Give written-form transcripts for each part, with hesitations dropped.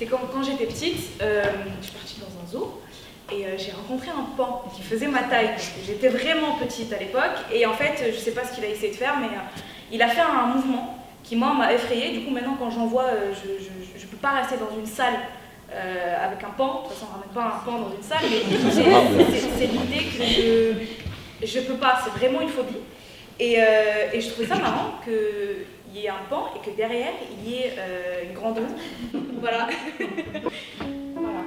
C'est quand j'étais petite, je suis partie dans un zoo et j'ai rencontré un pan qui faisait ma taille. J'étais vraiment petite à l'époque et en fait, je sais pas ce qu'il a essayé de faire, mais il a fait un mouvement qui moi m'a effrayée. Du coup, maintenant quand j'en vois, je peux pas rester dans une salle avec un pan. De toute façon, on ramène pas un pan dans une salle, mais c'est l'idée que je peux pas. C'est vraiment une phobie. Et je trouvais ça marrant qu'il y ait un pan et que derrière il y ait une grande roue. Voilà. Voilà.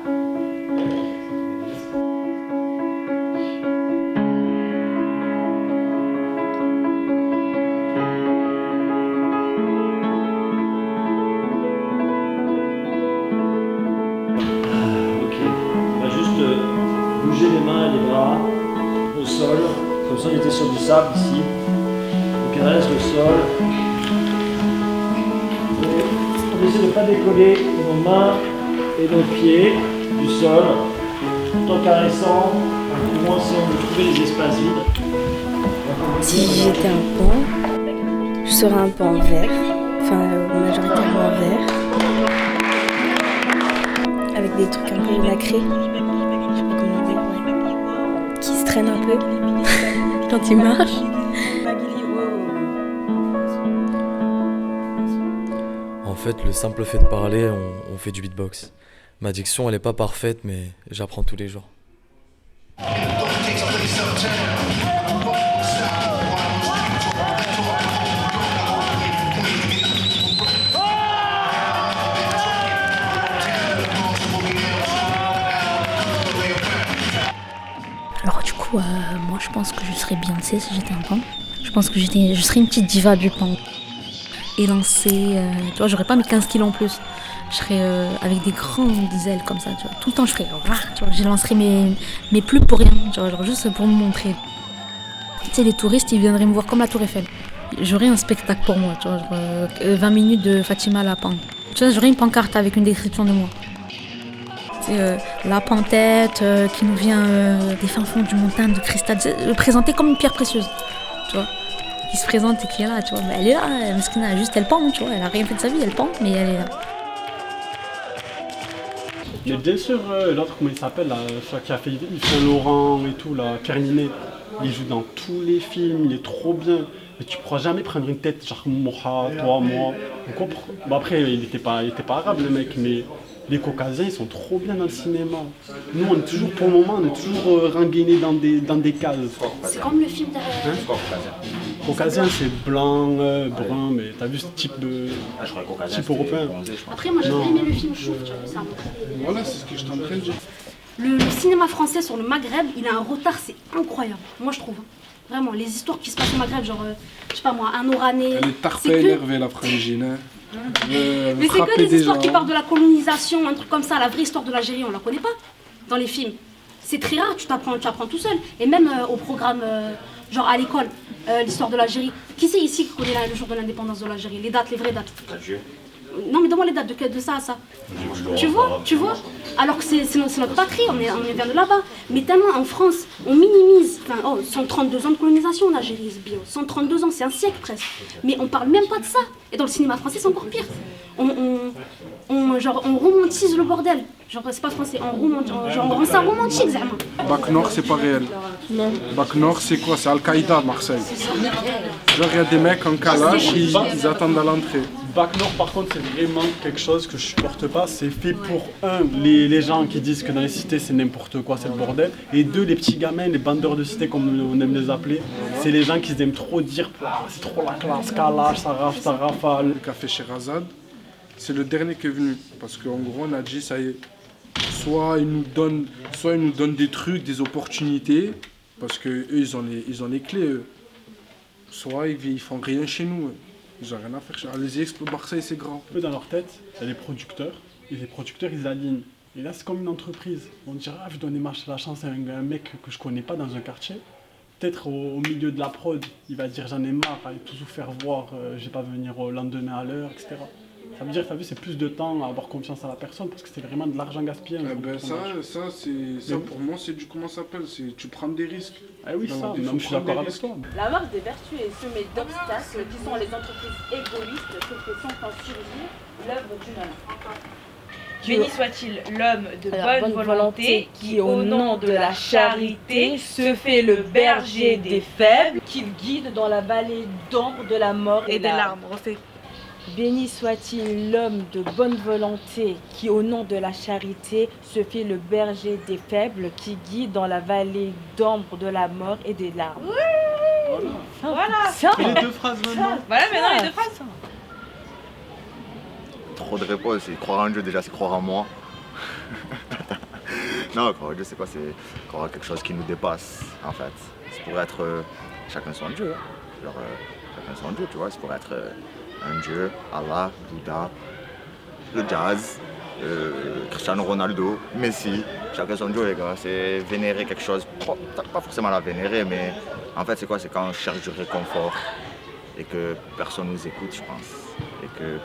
Ok. On va juste bouger les mains et les bras au sol. Comme ça on était sur du sable ici. On caresse le sol. On essaie de ne pas décoller nos mains et nos pieds du sol, tout en caressant, en commençant de trouver les espaces vides. Si j'étais un pan, je serais un pan vert, enfin majoritairement vert, avec des trucs un peu nacrés, je sais pas comment dire, ouais, qui se traînent un peu quand ils marchent. En fait, le simple fait de parler, on fait du beatbox. Ma diction, elle est pas parfaite, mais j'apprends tous les jours. Alors du coup, moi je pense que je serais Beyoncé si j'étais un pan. Je pense que je serais une petite diva du pan. Élancée, tu vois, j'aurais pas mes 15 kilos en plus. Je serais avec des grandes ailes comme ça, tu vois. Tout le temps je ferais, tu vois, j'élancerais mes plumes pour rien, tu vois, genre juste pour me montrer. Tu sais, les touristes, ils viendraient me voir comme la Tour Eiffel. J'aurais un spectacle pour moi, tu vois, genre, 20 minutes de Fatima Lapin. Tu vois, j'aurais une pancarte avec une description de moi. C'est la pantette qui nous vient des fins fonds du montagne de cristal, présentée comme une pierre précieuse, tu vois. Qui se présente et qui est là, tu vois. Mais elle est là, Meskina, juste elle pend, tu vois. Elle a rien fait de sa vie, elle pend, mais elle est là. Mais bien sûr, l'autre, comment il s'appelle, là, qui a fait Yves Saint Laurent et tout, là, Pierre Ninet, il joue dans tous les films, il est trop bien. Mais tu pourras jamais prendre une tête, genre Moha, toi, moi. Bon, après, il était pas arabe, le mec, mais les Caucasiens, ils sont trop bien dans le cinéma. Nous, on est toujours, pour le moment, on est toujours rengainés dans des cases. C'est comme le film derrière. Caucasien, c'est blanc, brun, mais t'as vu ce type type européen? Après, moi j'ai bien aimé le film Chouf, tu vois, ça. Voilà, c'est ce que je suis en train de dire. Le cinéma français sur le Maghreb, il a un retard, c'est incroyable, moi je trouve. Vraiment, les histoires qui se passent au Maghreb, genre, je sais pas moi, un Oranais. Elle est tarpée énervée, la frangine. Mais c'est que des histoires qui parlent de la colonisation, un truc comme ça, la vraie histoire de l'Algérie, on la connaît pas dans les films. C'est très rare, tu apprends tout seul. Et même au programme, genre à l'école, l'histoire de l'Algérie. Qui c'est ici qui connaît le jour de l'indépendance de l'Algérie? Les dates, les vraies dates. Non mais donne-moi les dates de ça à ça. Tu vois. Alors que c'est notre patrie, on vient de là-bas. Mais tellement en France, on minimise. Enfin, 132 ans de colonisation en Algérie, c'est bio. 132 ans, c'est un siècle presque. Mais on parle même pas de ça. Et dans le cinéma français, c'est encore pire. On romantise le bordel. Genre, c'est pas français, on rend ça romantique, Zama. Bac Nord, c'est pas réel. Non. Bac Nord, c'est quoi? C'est Al-Qaïda à Marseille. Genre, il y a des mecs en calage, ils attendent à l'entrée. Bac Nord, par contre, c'est vraiment quelque chose que je supporte pas. C'est fait pour, les gens qui disent que dans les cités, c'est n'importe quoi, c'est le bordel. Et deux, les petits gamins, les bandeurs de cité, comme on aime les appeler. C'est les gens qui aiment trop dire, c'est trop la classe, calage, ça rafale. Le café Sherazade, c'est le dernier qui est venu. Parce qu'en gros, on a dit, ça y est, soit ils nous donnent des trucs, des opportunités, parce qu'eux, ils ont les clés, eux. Soit ils font rien chez nous. Ils n'ont rien à faire. Allez-y, Expo Marseille, c'est grand. Eux, dans leur tête, il y a des producteurs, et les producteurs, ils alignent. Et là, c'est comme une entreprise. On dira, je donne la chance à un mec que je connais pas dans un quartier. Peut-être au milieu de la prod, il va dire, j'en ai marre, allez tout vous faire voir, je vais pas venir au lendemain à l'heure, etc. Ça veut dire, t'as vu, c'est plus de temps à avoir confiance à la personne parce que c'est vraiment de l'argent gaspillé. Ça pour moi, c'est du, comment ça s'appelle, tu prends des risques. Ah oui, ça, je suis d'accord avec toi. La marche des vertus est semée d'obstacles qui sont les entreprises égoïstes que fait sans surgir l'œuvre d'une âme. Béni soit-il l'homme de bonne volonté qui, au nom de la charité, se fait le berger des faibles, qu'il guide dans la vallée d'ombre de la mort et des larmes. Refais. Béni soit-il l'homme de bonne volonté qui, au nom de la charité, se fait le berger des faibles, qui guide dans la vallée d'ombre de la mort et des larmes. Oui. Voilà. Et les deux phrases maintenant. Voilà maintenant les deux phrases. Trop de réponses. C'est croire en Dieu déjà, c'est croire en moi. Non, croire en Dieu, c'est quoi? C'est croire en quelque chose qui nous dépasse, en fait. C'est pour être chacun son Dieu. Genre, chacun son Dieu, tu vois. C'est pour être un Dieu, Allah, Bouddha, le jazz, Cristiano Ronaldo, Messi. Chacun son Dieu, les gars. C'est vénérer quelque chose. Pas forcément la vénérer, mais en fait, c'est quoi? C'est quand on cherche du réconfort et que personne nous écoute, je pense. Et que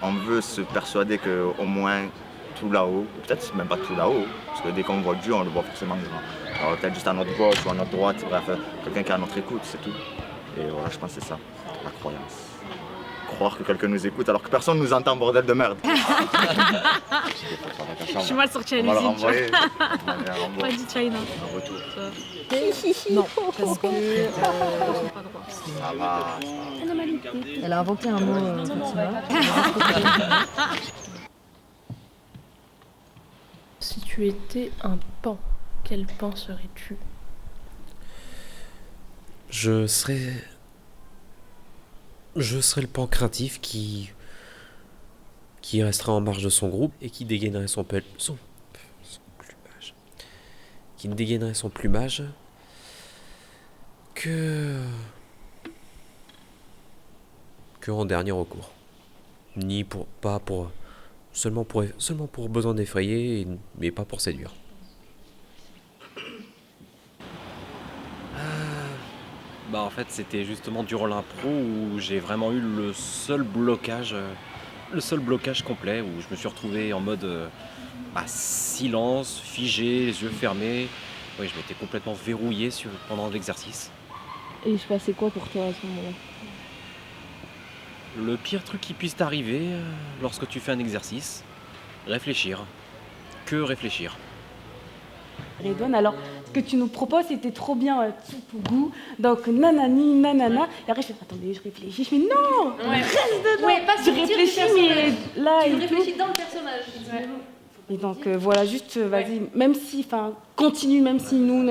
on veut se persuader qu'au moins tout là-haut, peut-être même pas tout là-haut, parce que dès qu'on voit Dieu, on le voit forcément grand. Alors peut-être juste à notre gauche ou à notre droite, bref, quelqu'un qui est à notre écoute, c'est tout. Et voilà, je pense que c'est ça, la croyance. Croire que quelqu'un nous écoute alors que personne nous entend, bordel de merde. Je suis mal sortie à l'usine. On va le l'usine. renvoyer. Pas du China. Un retour. Non, parce que Ça va. elle a inventé un mot, Fatima. Si tu étais un pan, quel pan serais-tu? Je serais le pan craintif qui resterait en marge de son groupe et qui dégainerait son plumage. Qui ne dégainerait son plumage que en dernier recours. Seulement pour besoin d'effrayer, mais pas pour séduire. En fait, c'était justement durant l'impro où j'ai vraiment eu le seul blocage complet, où je me suis retrouvé en mode silence, figé, les yeux fermés. Oui, je m'étais complètement verrouillé pendant l'exercice. Et il se passait quoi pour toi à ce moment-là? Le pire truc qui puisse t'arriver lorsque tu fais un exercice, réfléchir. Que réfléchir. Redouane, alors ce que tu nous proposes c'était trop bien, type goût, donc nanani, nanana, et après je fais attendez, je réfléchis, je fais non, reste dedans, Ouais, pas tu sortir du réfléchis personnage. mais là Tu et réfléchis tout. dans le personnage. Et donc voilà, juste vas-y, même si, continue, même si nous,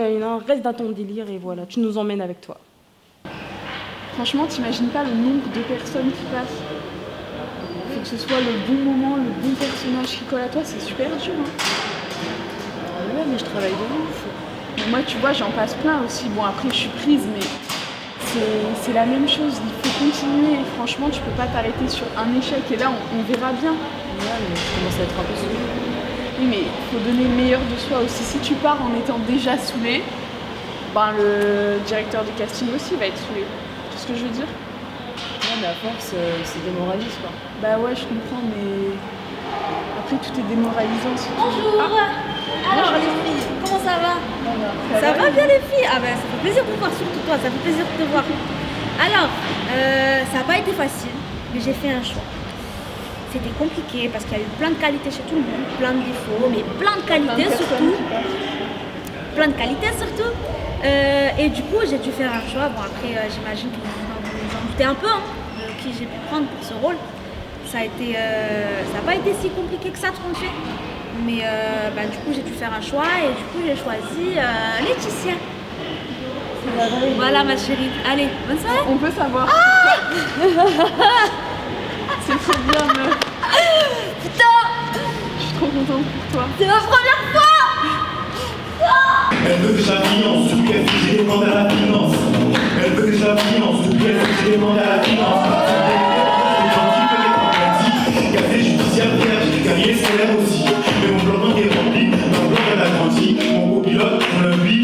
reste dans ton délire et voilà, tu nous emmènes avec toi. Franchement, t'imagines pas le nombre de personnes qui passent. Faut que ce soit le bon moment, le bon personnage qui colle à toi, c'est super dur. Ouais, mais je travaille de ouf. Mais moi, tu vois, j'en passe plein aussi. Bon, après, je suis prise, mais c'est la même chose. Il faut continuer. Et franchement, tu peux pas t'arrêter sur un échec. Et là, on verra bien. Ouais, mais je commence à être un peu saoulée. Oui, mais il faut donner le meilleur de soi aussi. Si tu pars en étant déjà saoulé, le directeur du casting aussi va être saoulé. Tu sais ce que je veux dire? Ouais, mais à force, c'est démoralise, quoi. Bah ouais, je comprends, mais après, tout est démoralisant. Bonjour. Alors les filles, comment ça va? Ça va bien les filles? Ah ben ça fait plaisir de te voir, surtout toi, ça fait plaisir de te voir. Alors, ça n'a pas été facile, mais j'ai fait un choix. C'était compliqué parce qu'il y a eu plein de qualités chez tout le monde, plein de défauts, mais plein de qualités surtout. Plein de qualités surtout. Et du coup, j'ai dû faire un choix. Bon après, j'imagine que vous en doutez un peu, de qui j'ai pu prendre pour ce rôle. Ça n'a pas été si compliqué que ça de trancher. Mais du coup, j'ai dû faire un choix et du coup, j'ai choisi Laetitia. Voilà ma chérie. Allez, bonne soirée. On peut savoir. C'est trop bien, meuf. Putain, je suis trop contente pour toi. C'est ma première fois. Elle veut que j'affine, depuis qu'elle fait, j'ai demandé à la finance. Elle veut que j'affine, depuis qu'elle fait, j'ai demandé à la finance. C'est gentil, peut-être café judiciaire, j'ai gagné salaire aussi. Mais mon plan est rempli, ma plan elle a grandi. Mon copilote, on l'a lui,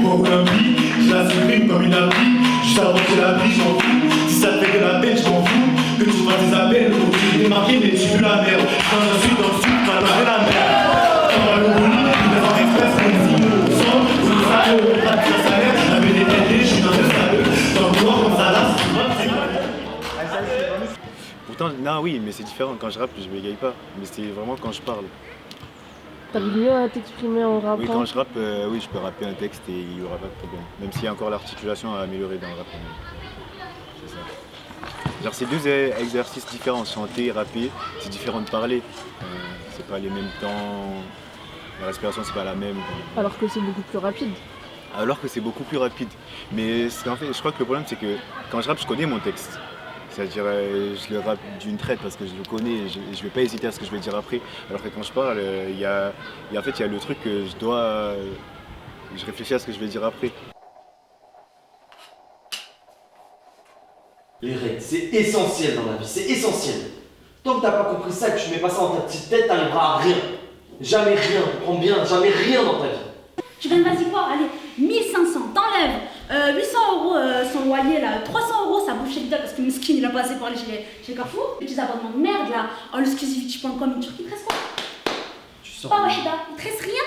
aucun pli. Je la supprime comme une appli. Juste avant que la plie, je m'en fous. Si ça te fait de la peine, je m'en fous. Que tu fasses des appels, faut que tu démarqué, mais tu veux la merde. Quand je suis dans le sud, ma mère est la merde. On va le rouler, il va faire express, on est 6 euros au centre. On est 5 euros, pas de salaire. J'avais des têtes, je suis dans le salaire. Dans le noir, comme ça là, c'est temps, non, oui, mais c'est différent. Quand je rappe, je bégaye pas. Mais c'est vraiment quand je parle. T'arrives mieux à t'exprimer en rappant? Oui, quand je rappe, oui, je peux rapper un texte et il n'y aura pas de problème. Même s'il y a encore l'articulation à améliorer dans le rap. C'est ça. Genre, c'est deux exercices différents. Chanter et rapper, c'est différent de parler. C'est pas les mêmes temps. La respiration, c'est pas la même. Alors que c'est beaucoup plus rapide. Alors que c'est beaucoup plus rapide. Mais en fait, je crois que le problème, c'est que quand je rappe, je connais mon texte. C'est-à-dire, je le rappe d'une traite parce que je le connais, je ne vais pas hésiter à ce que je vais dire après. Alors que quand je parle, il y a le truc que je réfléchis à ce que je vais dire après. Les règles, c'est essentiel dans la vie, c'est essentiel. Tant que t'as pas compris ça, que tu mets pas ça dans ta petite tête, t'arriveras à rien. Jamais rien, comprends bien, jamais rien dans ta vie. Tu gagnes, vas-y quoi, allez, 1500, t'enlèves 800 € son loyer là, 300 € ça bouffe chez Lidl parce que Miskin il a pas assez pour aller chez Carrefour. Les petits abonnements de merde là, l'exclusivity.com, il te reste quoi? Tu sors. Pas Wachida, il te reste rien?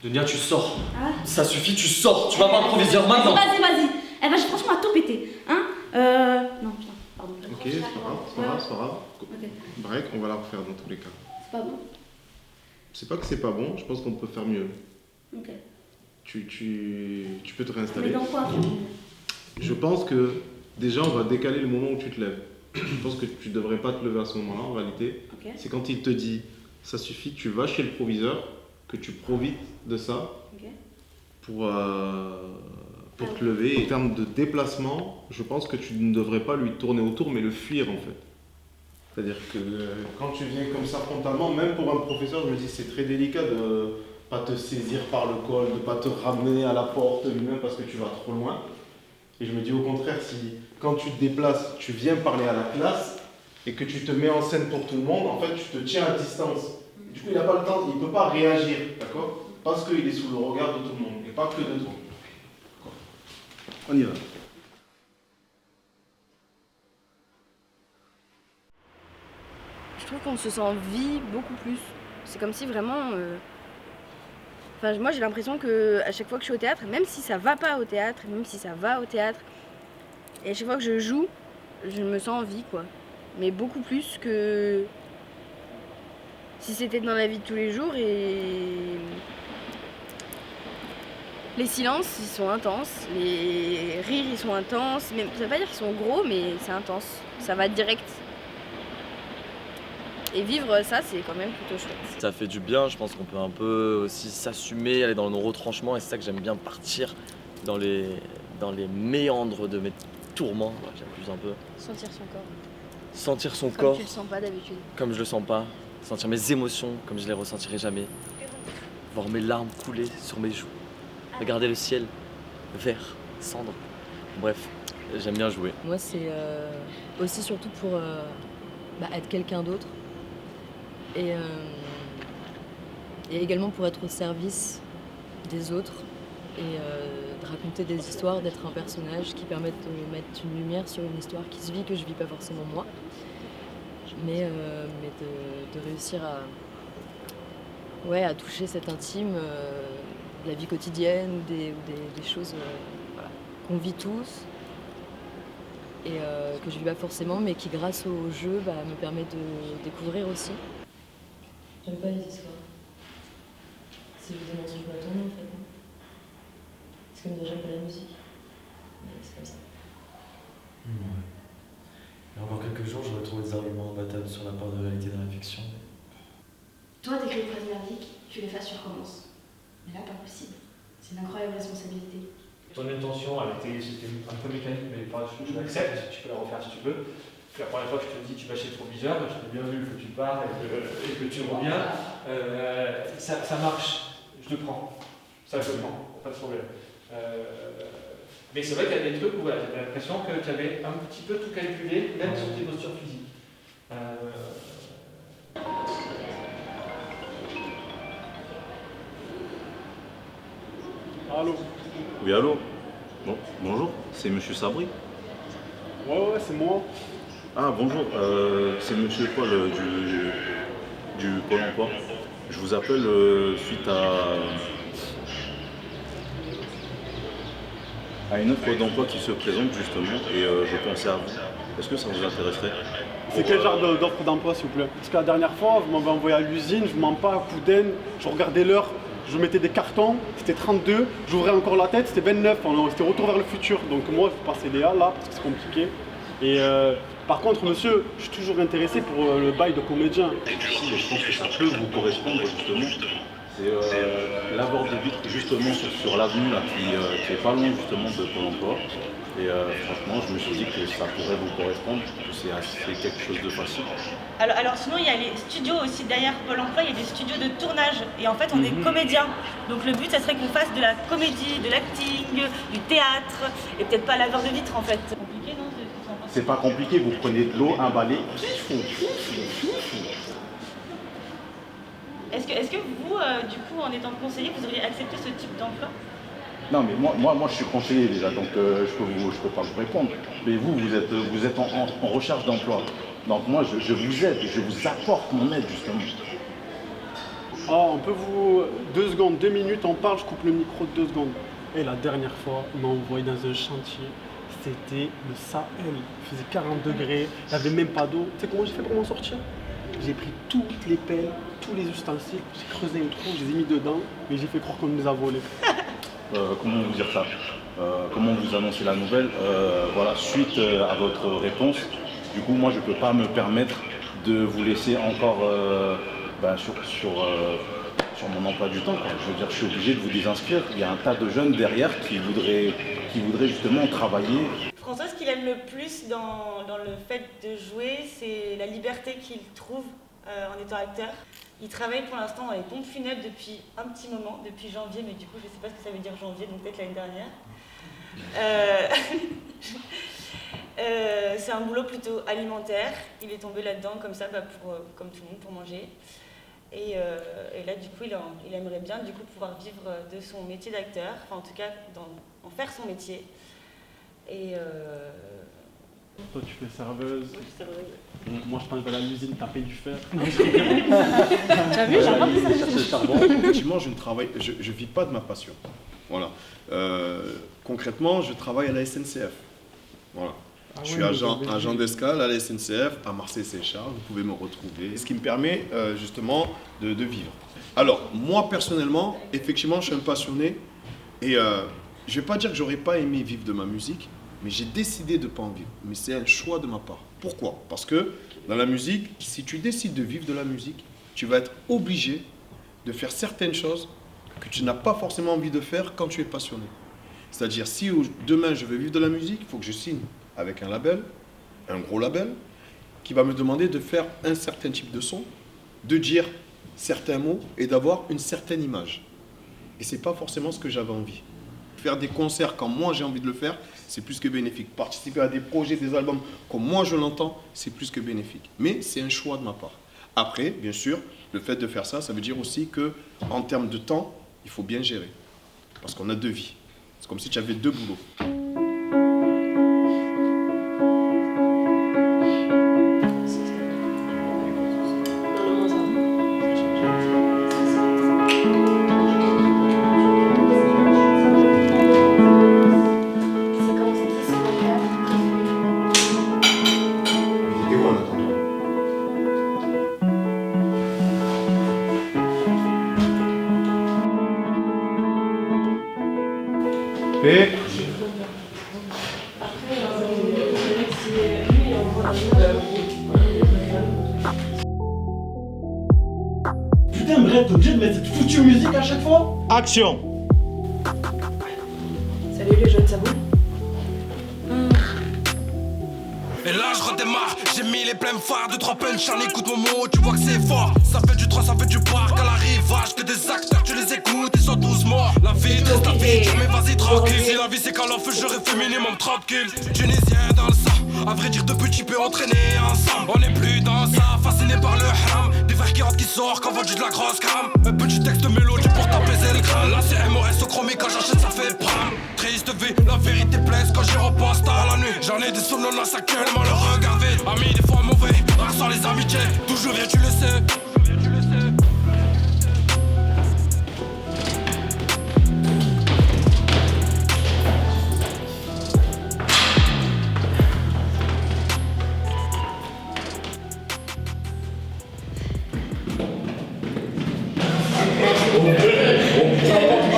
Denia, tu sors. Ah. Ça suffit, tu sors. Tu vas voir le proviseur maintenant. Vas-y. Eh ben, j'ai franchement à tout péter. Hein non, putain, pardon. Ok, c'est pas grave. Ok. Break, on va la refaire dans tous les cas. C'est pas bon? C'est pas que c'est pas bon, je pense qu'on peut faire mieux. Ok. Tu peux te réinstaller. Mais dans quoi? Je pense que déjà on va décaler le moment où tu te lèves. Je pense que tu devrais pas te lever à ce moment-là en réalité. Ok. C'est quand il te dit ça suffit, tu vas chez le proviseur, que tu profites de ça Ok. pour te lever. Et en termes de déplacement, je pense que tu ne devrais pas lui tourner autour mais le fuir en fait. C'est-à-dire que quand tu viens comme ça frontalement, même pour un professeur, je me dis c'est très délicat de pas te saisir par le col, de pas te ramener à la porte lui-même parce que tu vas trop loin. Et je me dis au contraire, si quand tu te déplaces, tu viens parler à la classe et que tu te mets en scène pour tout le monde, en fait tu te tiens à distance. Du coup il n'a pas le temps, il ne peut pas réagir, d'accord? Parce qu'il est sous le regard de tout le monde et pas que de toi. On y va. Je trouve qu'on se sent vie beaucoup plus. C'est comme si vraiment... Enfin, moi j'ai l'impression que à chaque fois que je suis au théâtre, même si ça va pas au théâtre, même si ça va au théâtre, et à chaque fois que je joue, je me sens en vie quoi. Mais beaucoup plus que si c'était dans la vie de tous les jours. Et les silences ils sont intenses, les rires ils sont intenses, mais ça veut pas dire qu'ils sont gros mais c'est intense, ça va direct. Et vivre ça, c'est quand même plutôt chouette. Ça fait du bien, je pense qu'on peut un peu aussi s'assumer, aller dans nos retranchements, et c'est ça que j'aime bien, partir dans les méandres de mes tourments, j'abuse un peu. Sentir son corps. Sentir son Comme corps. tu le sens pas d'habitude. Comme je le sens pas. Sentir mes émotions comme je les ressentirai jamais. Voir mes larmes couler sur mes joues. Regarder le ciel, vert, cendre. Bref, j'aime bien jouer. Moi, c'est aussi surtout pour être quelqu'un d'autre. Et également pour être au service des autres et de raconter des histoires, d'être un personnage qui permettent de mettre une lumière sur une histoire qui se vit, que je vis pas forcément moi, mais de réussir à toucher cet intime de la vie quotidienne ou des choses qu'on vit tous et que je vis pas forcément, mais qui grâce au jeu me permet de découvrir aussi. J'aime pas les histoires. C'est juste des mensonges bâtons en fait. C'est comme j'aime pas la musique. Mais c'est comme ça. Ouais. Il y a encore quelques jours, j'aurais trouvé des arguments imbattables sur la part de réalité dans la fiction. Toi, t'écris des phrases merdiques, tu les fasses, tu recommences. Mais là, pas possible. C'est une incroyable responsabilité. Ton intention, c'était un peu mécanique, mais je l'accepte, tu peux la refaire si tu veux. La première fois que je te dis tu vas chez le proviseur, je t'ai bien vu que tu pars et que tu reviens, ça marche, je le prends. Ça je le prends, pas de problème. Mais c'est vrai qu'il y a des trucs où j'avais l'impression que tu avais un petit peu tout calculé, même sur tes postures physiques. Allô? Oui, allô? Bon, bonjour, c'est monsieur Sabri? Ouais, c'est moi. Ah, bonjour, c'est monsieur Paul du Pôle emploi. Je vous appelle suite à une offre d'emploi qui se présente justement et je pensais à vous. Est-ce que ça vous intéresserait? C'est quel genre d'offre d'emploi, s'il vous plaît? Parce que la dernière fois, vous m'avez envoyé à l'usine, je ne mens pas, à Couden, je regardais l'heure, je mettais des cartons, c'était 32, j'ouvrais encore la tête, c'était 29, c'était retour vers le futur. Donc moi, je vais passer Léa là, parce que c'est compliqué. Et par contre, monsieur, je suis toujours intéressé pour le bail de comédien. Si, mais je pense que ça peut vous correspondre justement. C'est l'abord des vitres justement sur l'avenue là, qui est pas loin justement de Pôle emploi. Et franchement, je me suis dit que ça pourrait vous correspondre, que c'est quelque chose de facile. Alors sinon, il y a les studios aussi derrière Pôle emploi, il y a des studios de tournage. Et en fait, on est comédien. Donc le but, ça serait qu'on fasse de la comédie, de l'acting, du théâtre, et peut-être pas laveur de vitres en fait. C'est compliqué, non? C'est pas compliqué, vous prenez de l'eau, un balai. Est-ce que vous, du coup, en étant conseiller, vous auriez accepté ce type d'emploi? Non, mais moi, je suis conseiller déjà, donc je peux pas vous répondre. Mais vous êtes en recherche d'emploi. Donc moi, je vous aide, je vous apporte mon aide justement. Ah, on peut vous... 2 secondes, 2 minutes, on parle, je coupe le micro de 2 secondes. Et la dernière fois, on m'a envoyé dans un chantier, c'était le Sahel. Il faisait 40 degrés, il n'y avait même pas d'eau. Tu sais comment j'ai fait pour m'en sortir? J'ai pris toutes les pelles, tous les ustensiles, j'ai creusé un trou, je les ai mis dedans, mais j'ai fait croire qu'on nous a volés. Comment vous dire ça? Comment vous annoncer la nouvelle? Voilà, suite à votre réponse, du coup, moi, je ne peux pas me permettre de vous laisser encore sur mon emploi du temps, quoi. Je veux dire, je suis obligé de vous désinscrire. Il y a un tas de jeunes derrière qui voudraient justement travailler. François, ce qu'il aime le plus dans le fait de jouer, c'est la liberté qu'il trouve en étant acteur. Il travaille pour l'instant dans les pompes funèbres depuis un petit moment, depuis janvier, mais du coup je ne sais pas ce que ça veut dire janvier, donc peut-être l'année dernière. C'est un boulot plutôt alimentaire. Il est tombé là-dedans comme ça, comme tout le monde, pour manger. Et là, du coup, il aimerait bien du coup, pouvoir vivre de son métier d'acteur, enfin en tout cas en faire son métier. Et toi, tu fais serveuse. Moi, je suis serveuse. Moi, je pense que la l'usine taper du fer. T'as vu, j'ai effectivement, je vis pas de ma passion. Voilà. Concrètement, je travaille à la SNCF. Voilà. Je suis agent d'escale à la SNCF, à Marseille-Saint-Charles, vous pouvez me retrouver. Ce qui me permet justement de vivre. Alors, moi personnellement, effectivement, je suis un passionné et je ne vais pas dire que j'aurais pas aimé vivre de ma musique, mais j'ai décidé de ne pas en vivre. Mais c'est un choix de ma part. Pourquoi? Parce que dans la musique, si tu décides de vivre de la musique, tu vas être obligé de faire certaines choses que tu n'as pas forcément envie de faire quand tu es passionné. C'est-à-dire, si demain je veux vivre de la musique, il faut que je signe avec un label, un gros label, qui va me demander de faire un certain type de son, de dire certains mots et d'avoir une certaine image. Et ce n'est pas forcément ce que j'avais envie. Faire des concerts quand moi j'ai envie de le faire, c'est plus que bénéfique. Participer à des projets, des albums comme moi je l'entends, c'est plus que bénéfique. Mais c'est un choix de ma part. Après, bien sûr, le fait de faire ça, ça veut dire aussi qu'en termes de temps, il faut bien gérer. Parce qu'on a 2 vies. C'est comme si tu avais 2 boulots. Putain, Brett, t'es obligé de mettre cette foutue musique à chaque fois? Action! Salut les jeunes, ça boule? Et là je redémarre, j'ai mis les pleines phares, 2-3 punchlines, écoute mon mot, tu vois que c'est fort. Ça fait du 3, ça fait du parc à l'arrivage, que des acteurs, tu les écoutes, ils sont tous morts. La vie reste la vie, mais vas-y tranquille. Si la vie c'est qu'à l'enfeu, j'aurais fait minimum 30 kills. Tunisien dans le sang, à vrai dire deux petits peu entraînés ensemble. On n'est plus dans ça, fasciné par le haram. Des verres qui rentrent, qui sortent, quand vendu de la grosse crame. Un petit texte de mélodie pour t'apaiser le crâne. Là c'est MOS au chromie, quand j'achète ça fait pram. Triste vie, la vérité blesse quand j'y repense tard la nuit. J'en ai des somnolents actuellement, le regard vide. Amis des fois mauvais, rares sont les amitiés. Toujours bien tu le sais. On